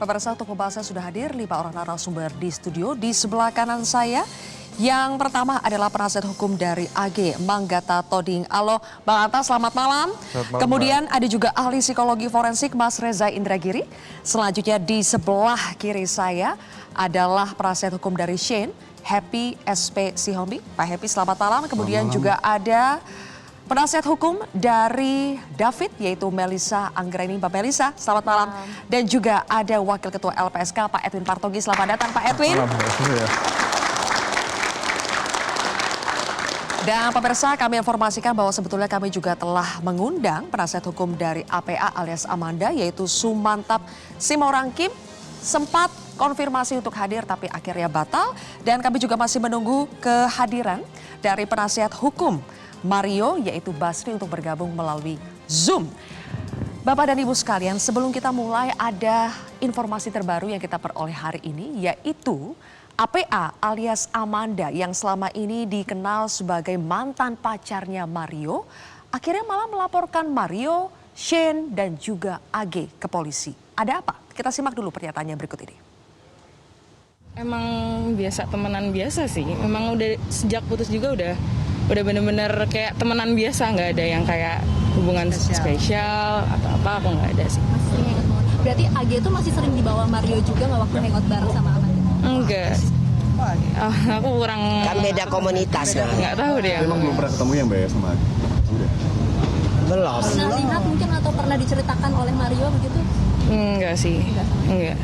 Pemirsa, untuk pembahasan sudah hadir 5 orang narasumber di studio. Di sebelah kanan saya, yang pertama adalah penasihat hukum dari AG, Manggata Toding. Halo Bang Atta, selamat malam. Kemudian ada juga ahli psikologi forensik Mas Reza Indragiri. Selanjutnya di sebelah kiri saya adalah penasihat hukum dari Shane, Happy SP Sihombi. Pak Happy, selamat malam. Kemudian juga ada penasihat hukum dari David, yaitu Melisa Anggraini. Mbak Melisa, selamat malam. Dan juga ada Wakil Ketua LPSK, Pak Edwin Partogi. Selamat datang, Pak Edwin. Dan pemirsa, kami informasikan bahwa sebetulnya kami juga telah mengundang penasihat hukum dari APA alias Amanda, yaitu Sumantap Simorangkim. Sempat konfirmasi untuk hadir tapi akhirnya batal. Dan kami juga masih menunggu kehadiran dari penasihat hukum Mario, yaitu Basri, untuk bergabung melalui Zoom. Bapak dan Ibu sekalian, sebelum kita mulai ada informasi terbaru yang kita peroleh hari ini, yaitu APA alias Amanda yang selama ini dikenal sebagai mantan pacarnya Mario, akhirnya malah melaporkan Mario, Shane, dan juga AG ke polisi. Ada apa? Kita simak dulu pernyataannya berikut ini. Emang biasa, temenan biasa sih. Memang udah sejak putus juga udah bener-bener kayak temenan biasa, nggak ada yang kayak hubungan spesial atau apa, aku nggak ada sih. Berarti AG itu masih sering dibawa Mario juga nggak waktu hangout bareng sama Amanda? Enggak. Aku kurang. Kan beda komunitas. Nggak tahu deh. Emang belum pernah ketemu ya Mbak ya sama AG? Udah. Belum. Pernah lihat mungkin atau pernah diceritakan oleh Mario begitu? Enggak sih. Enggak.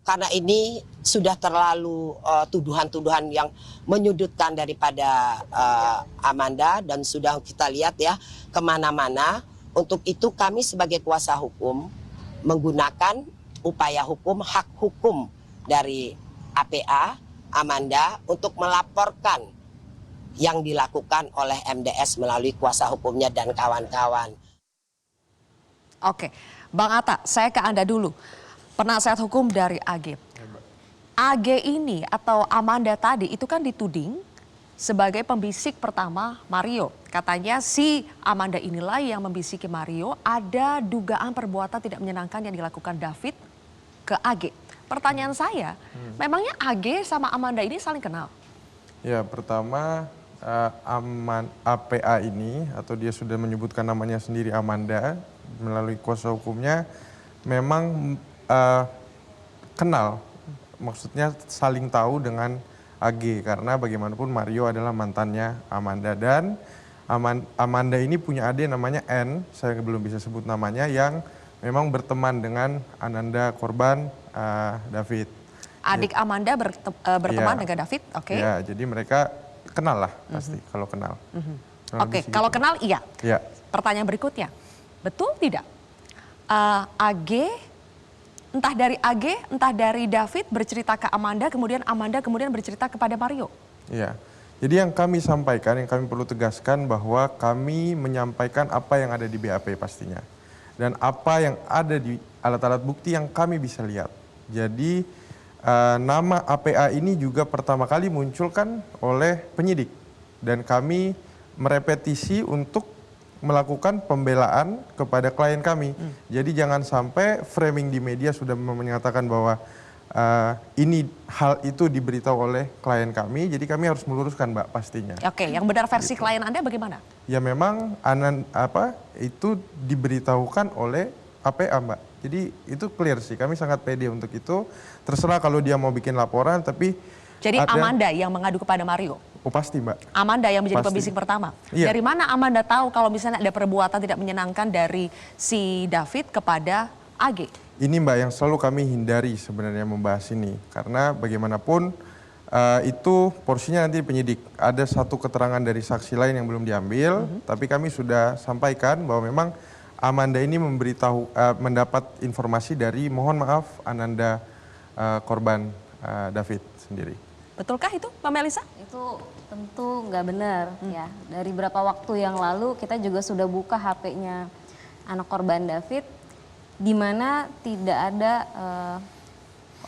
Karena ini sudah terlalu tuduhan-tuduhan yang menyudutkan daripada Amanda, dan sudah kita lihat ya kemana-mana. Untuk itu kami sebagai kuasa hukum menggunakan upaya hukum, hak hukum dari APA Amanda untuk melaporkan yang dilakukan oleh MDS melalui kuasa hukumnya dan kawan-kawan. Oke, Bang Atta, saya ke Anda dulu. Penasihat hukum dari AG. AG ini atau Amanda tadi itu kan dituding sebagai pembisik pertama Mario. Katanya si Amanda inilah yang membisiki Mario, ada dugaan perbuatan tidak menyenangkan yang dilakukan David ke AG. Pertanyaan saya, memangnya AG sama Amanda ini saling kenal? Ya, pertama APA ini, atau dia sudah menyebutkan namanya sendiri Amanda melalui kuasa hukumnya, memang kenal, maksudnya saling tahu dengan AG, karena bagaimanapun Mario adalah mantannya Amanda, dan Amanda ini punya adik namanya N, saya belum bisa sebut namanya, yang memang berteman dengan Ananda korban David. Adik Amanda berteman Ya, dengan David, oke. Ya, jadi mereka kenal lah pasti kalau kenal. Oke, kalau kenal iya. Ya. Pertanyaan berikutnya, betul tidak AG, entah dari AG, entah dari David bercerita ke Amanda kemudian bercerita kepada Mario? Iya. Jadi yang kami sampaikan, yang kami perlu tegaskan bahwa kami menyampaikan apa yang ada di BAP pastinya. Dan apa yang ada di alat-alat bukti yang kami bisa lihat. Jadi nama APA ini juga pertama kali muncul kan oleh penyidik. Dan kami merepetisi untuk melakukan pembelaan kepada klien kami. Jadi jangan sampai framing di media sudah menyatakan bahwa ini hal itu diberitahu oleh klien kami, jadi kami harus meluruskan Mbak pastinya. Oke, yang benar versi klien Anda bagaimana? Ya memang itu diberitahukan oleh APA Mbak. Jadi itu clear sih, kami sangat pede untuk itu. Terserah kalau dia mau bikin laporan, tapi jadi Amanda yang mengadu kepada Mario? Oh pasti Mbak. Amanda yang menjadi Pasti. pembisik pertama? Iya. Dari mana Amanda tahu kalau misalnya ada perbuatan tidak menyenangkan dari si David kepada AG? Ini Mbak yang selalu kami hindari sebenarnya membahas ini. Karena bagaimanapun itu porsinya nanti penyidik. Ada satu keterangan dari saksi lain yang belum diambil, tapi kami sudah sampaikan bahwa memang Amanda ini mendapat informasi dari, mohon maaf, Ananda korban David sendiri. Betulkah itu, Mbak Melisa? Itu tentu nggak benar ya. Dari beberapa waktu yang lalu kita juga sudah buka HP-nya anak korban David, di mana tidak ada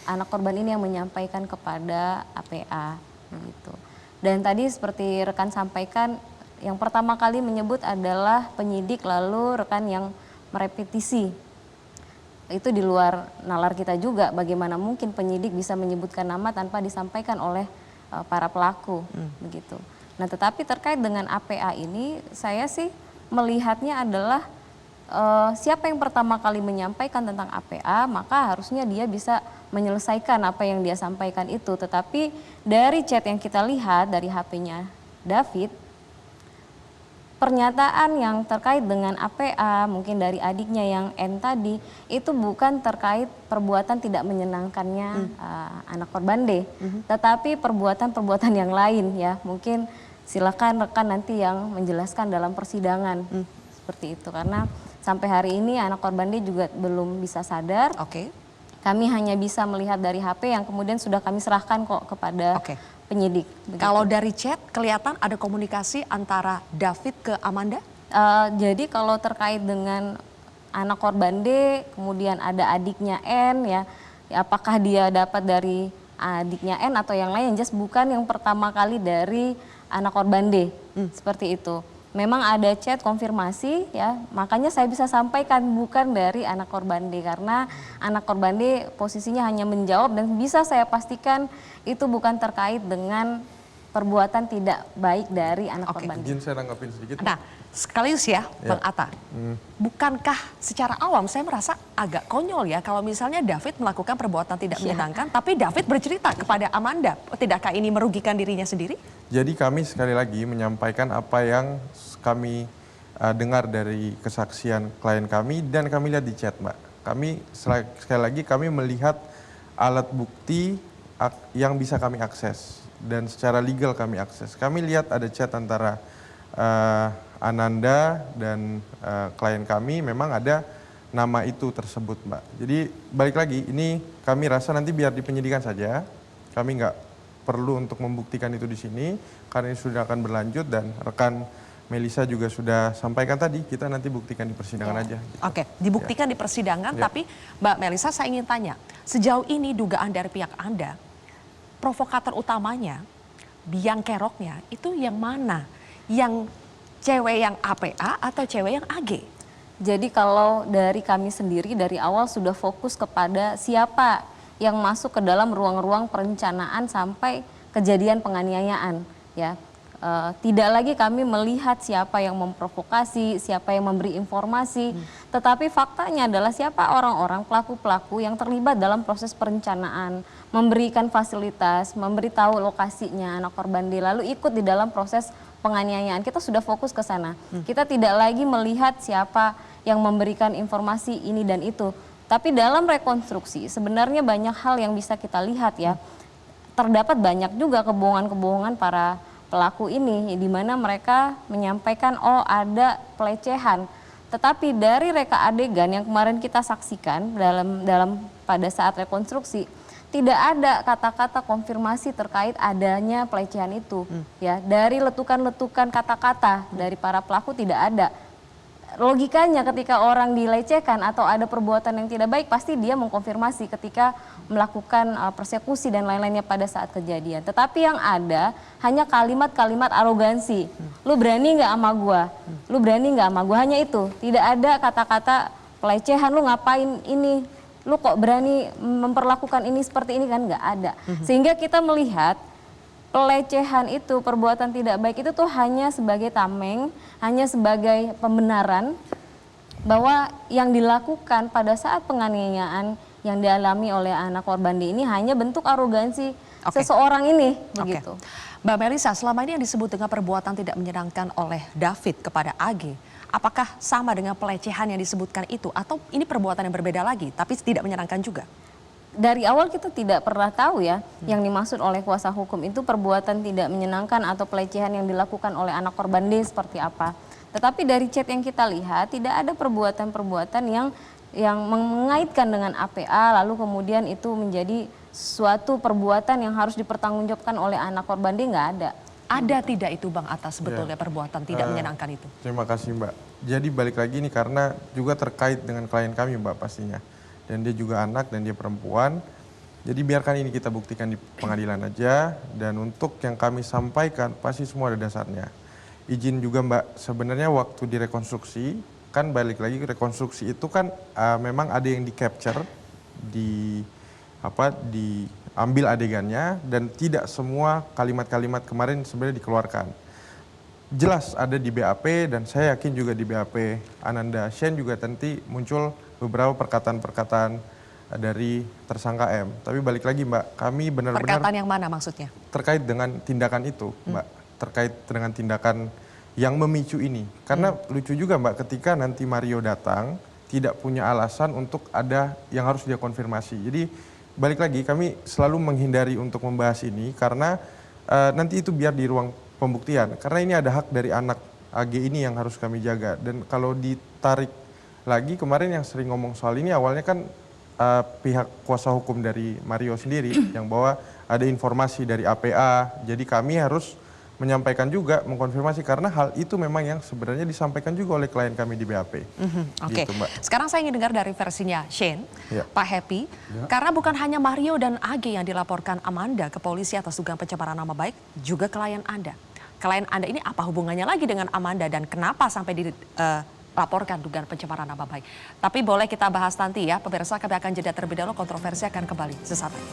anak korban ini yang menyampaikan kepada APA gitu. Dan tadi seperti rekan sampaikan, yang pertama kali menyebut adalah penyidik, lalu rekan yang merepetisi itu di luar nalar kita juga, bagaimana mungkin penyidik bisa menyebutkan nama tanpa disampaikan oleh para pelaku begitu. Nah, tetapi terkait dengan APA ini saya sih melihatnya adalah siapa yang pertama kali menyampaikan tentang APA, maka harusnya dia bisa menyelesaikan apa yang dia sampaikan itu. Tetapi dari chat yang kita lihat dari HP-nya David, pernyataan yang terkait dengan APA mungkin dari adiknya yang N tadi itu bukan terkait perbuatan tidak menyenangkannya anak korban D, tetapi perbuatan-perbuatan yang lain ya. Mungkin silakan rekan nanti yang menjelaskan dalam persidangan seperti itu, karena sampai hari ini anak korban D juga belum bisa sadar. Oke. Kami hanya bisa melihat dari HP yang kemudian sudah kami serahkan kok kepada penyidik. Begitu. Kalau dari chat kelihatan ada komunikasi antara David ke Amanda? Jadi kalau terkait dengan anak korban D, kemudian ada adiknya N ya, apakah dia dapat dari adiknya N atau yang lain, just bukan yang pertama kali dari anak korban D, seperti itu. Memang ada chat konfirmasi ya, makanya saya bisa sampaikan bukan dari anak korban D, karena anak korban D posisinya hanya menjawab dan bisa saya pastikan itu bukan terkait dengan perbuatan tidak baik dari anak korban D. Izin saya tanggapin sedikit. Nah, sekaligus ya Bang Atta, bukankah secara awam saya merasa agak konyol ya kalau misalnya David melakukan perbuatan tidak menyenangkan, tapi David bercerita kepada Amanda, tidakkah ini merugikan dirinya sendiri? Jadi kami sekali lagi menyampaikan apa yang kami dengar dari kesaksian klien kami dan kami lihat di chat, Mbak. Kami sekali lagi kami melihat alat bukti yang bisa kami akses dan secara legal kami akses. Kami lihat ada chat antara Ananda dan klien kami, memang ada nama itu tersebut, Mbak. Jadi balik lagi, ini kami rasa nanti biar di penyidikan saja. Kami nggak perlu untuk membuktikan itu di sini karena ini sudah akan berlanjut dan rekan Melisa juga sudah sampaikan tadi, kita nanti buktikan di persidangan aja. Oke, dibuktikan di persidangan, tapi Mbak Melisa saya ingin tanya, sejauh ini dugaan dari pihak Anda, provokator utamanya, biang keroknya itu yang mana? Yang cewek yang APA atau cewek yang AG? Jadi kalau dari kami sendiri dari awal sudah fokus kepada siapa yang masuk ke dalam ruang-ruang perencanaan sampai kejadian penganiayaan ya. Tidak lagi kami melihat siapa yang memprovokasi, siapa yang memberi informasi, tetapi faktanya adalah siapa orang-orang pelaku-pelaku yang terlibat dalam proses perencanaan, memberikan fasilitas, memberitahu lokasinya anak korban D, lalu ikut di dalam proses penganiayaan. Kita sudah fokus ke sana. Kita tidak lagi melihat siapa yang memberikan informasi ini dan itu. Tapi dalam rekonstruksi sebenarnya banyak hal yang bisa kita lihat ya. Terdapat banyak juga kebohongan-kebohongan para pelaku ini di mana mereka menyampaikan oh ada pelecehan. Tetapi dari reka adegan yang kemarin kita saksikan dalam pada saat rekonstruksi tidak ada kata-kata konfirmasi terkait adanya pelecehan itu. Ya, dari letukan-letukan kata-kata dari para pelaku tidak ada. Logikanya ketika orang dilecehkan atau ada perbuatan yang tidak baik pasti dia mengkonfirmasi ketika melakukan persekusi dan lain-lainnya pada saat kejadian. Tetapi yang ada hanya kalimat-kalimat arogansi. Lu berani nggak sama gua? Lu berani nggak sama gua? Hanya itu. Tidak ada kata-kata pelecehan, lu ngapain ini? Lu kok berani memperlakukan ini seperti ini, kan nggak ada. Sehingga kita melihat pelecehan itu, perbuatan tidak baik itu tuh hanya sebagai tameng, hanya sebagai pembenaran bahwa yang dilakukan pada saat penganiayaan yang dialami oleh anak korban D ini hanya bentuk arogansi seseorang ini, begitu. Mbak Melisa, selama ini yang disebut dengan perbuatan tidak menyenangkan oleh David kepada AG, apakah sama dengan pelecehan yang disebutkan itu atau ini perbuatan yang berbeda lagi tapi tidak menyenangkan juga? Dari awal kita tidak pernah tahu ya yang dimaksud oleh kuasa hukum itu perbuatan tidak menyenangkan atau pelecehan yang dilakukan oleh anak korban D seperti apa. Tetapi dari chat yang kita lihat tidak ada perbuatan-perbuatan yang mengaitkan dengan APA lalu kemudian itu menjadi suatu perbuatan yang harus dipertanggungjawabkan oleh anak korban D, nggak ada. Ada tidak itu Bang Atta sebetulnya perbuatan tidak menyenangkan itu? Terima kasih Mbak. Jadi balik lagi nih karena juga terkait dengan klien kami Mbak pastinya. Dan dia juga anak dan dia perempuan. Jadi biarkan ini kita buktikan di pengadilan aja. Dan untuk yang kami sampaikan pasti semua ada dasarnya. Izin juga Mbak, sebenarnya waktu direkonstruksi kan balik lagi rekonstruksi itu kan memang ada yang di capture, diambil adegannya dan tidak semua kalimat-kalimat kemarin sebenarnya dikeluarkan. Jelas ada di BAP dan saya yakin juga di BAP Ananda Shane juga nanti muncul beberapa perkataan-perkataan dari tersangka M. Tapi balik lagi Mbak, kami benar-benar Perkataan yang mana maksudnya? terkait dengan tindakan itu Mbak, terkait dengan tindakan yang memicu ini. Karena lucu juga Mbak, ketika nanti Mario datang tidak punya alasan untuk ada yang harus dia konfirmasi. Jadi balik lagi kami selalu menghindari untuk membahas ini karena nanti itu biar di ruang pembuktian. Karena ini ada hak dari anak AG ini yang harus kami jaga. Dan kalau ditarik lagi kemarin yang sering ngomong soal ini awalnya kan pihak kuasa hukum dari Mario sendiri yang bahwa ada informasi dari APA. Jadi kami harus menyampaikan juga, mengkonfirmasi karena hal itu memang yang sebenarnya disampaikan juga oleh klien kami di BAP. Oke, Gitu, Mbak. sekarang saya ingin dengar dari versinya Shane, Ya. Pak Happy, karena bukan hanya Mario dan AG yang dilaporkan Amanda ke polisi atas dugaan pencemaran nama baik, juga klien Anda. Klien Anda ini apa hubungannya lagi dengan Amanda dan kenapa sampai dilaporkan dugaan pencemaran nama baik? Tapi boleh kita bahas nanti ya, pemirsa, kami akan jeda terlebih dahulu, kontroversi akan kembali sesaat lagi.